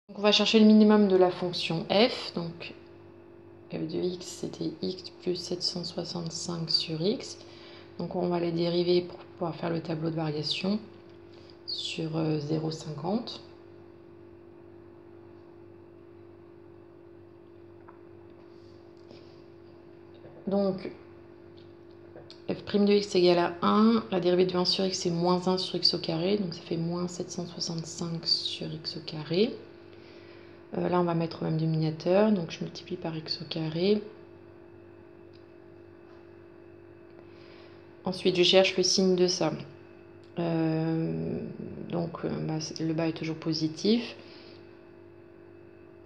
Donc on va chercher le minimum de la fonction f. Donc f de x, c'était x plus 765 sur x. Donc on va les dériver pour pouvoir faire le tableau de variation sur 0,50. Donc f' de x égale à 1. La dérivée de 1 sur x, c'est moins 1 sur x au carré. Donc ça fait moins 765 sur x au carré. Là, on va mettre au même dénominateur. Donc je multiplie par x au carré. Ensuite, je cherche le signe de ça. Le bas est toujours positif.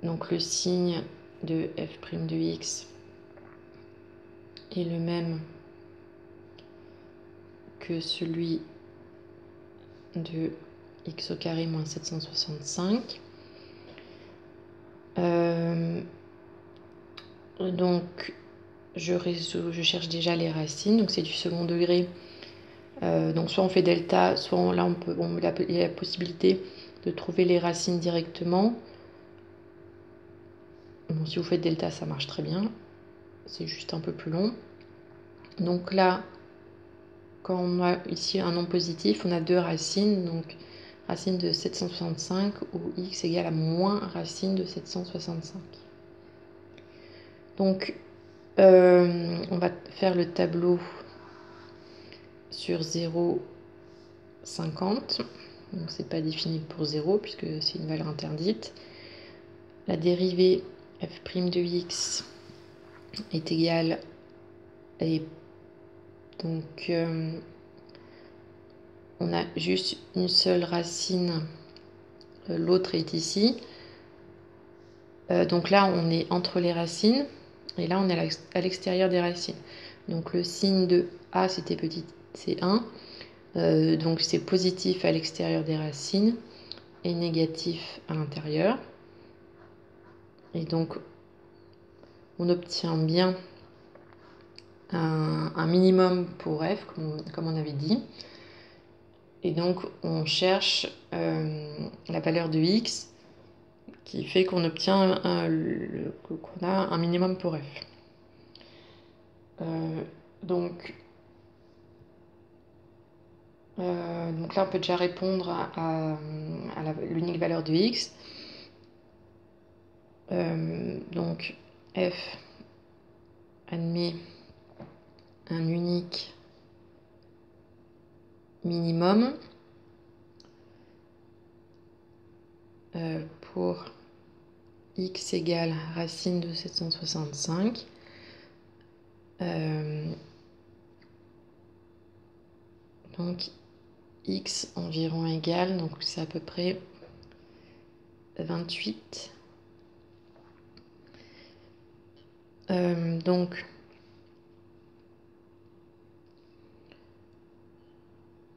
Donc le signe de f' de x est le même que celui de x au carré moins 765. Donc je cherche déjà les racines, donc c'est du second degré. Donc soit on fait delta, soit là il y a la possibilité de trouver les racines directement. Bon, si vous faites delta, ça marche très bien. C'est juste un peu plus long. Donc là, quand on a ici un nombre positif, on a deux racines. Donc racine de 765 où x égale à moins racine de 765. Donc on va faire le tableau sur 0,50. Donc c'est pas défini pour 0 puisque c'est une valeur interdite. La dérivée f' de x est égale et donc on a juste une seule racine, l'autre est ici. Donc là on est entre les racines et là on est à l'extérieur des racines. Donc le signe de a c'était petit c1, donc c'est positif à l'extérieur des racines et négatif à l'intérieur. Et donc on obtient bien un minimum pour f, comme on avait dit. Et donc on cherche la valeur de x qui fait qu'on obtient qu'on a un minimum pour f. Donc là on peut déjà répondre à l'unique valeur de x. Donc f admet un unique minimum pour x égale racine de 765. Donc x environ égale, donc c'est à peu près 28.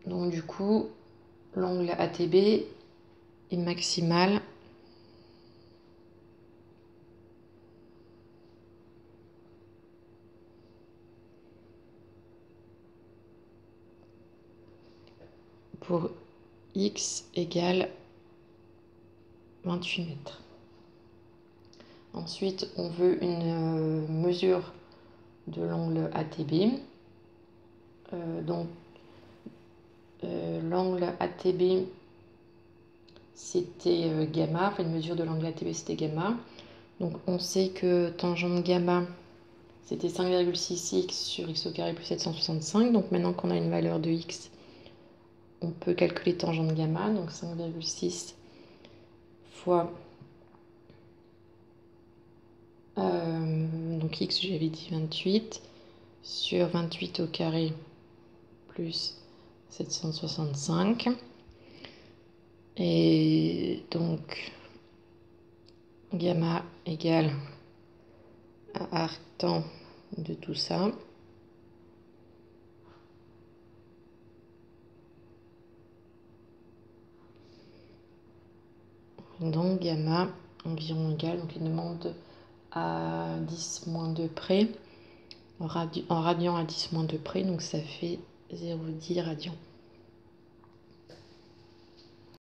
Donc du coup, l'angle ATB est maximal pour x égale 28 mètres. Ensuite, on veut une mesure de l'angle ATB. L'angle ATB, c'était gamma, enfin une mesure de l'angle ATB, c'était gamma. Donc on sait que tangente gamma, c'était 5,6x sur x au carré plus 765. Donc maintenant qu'on a une valeur de x, on peut calculer tangente gamma. Donc 5,6 fois donc x, j'avais dit 28 sur 28 au carré plus 765. Et donc gamma égale à arctan de tout ça. Donc gamma environ égal, donc il demande à 10 moins 2 près, en radian à 10 moins 2 près, donc ça fait 0,10 radian.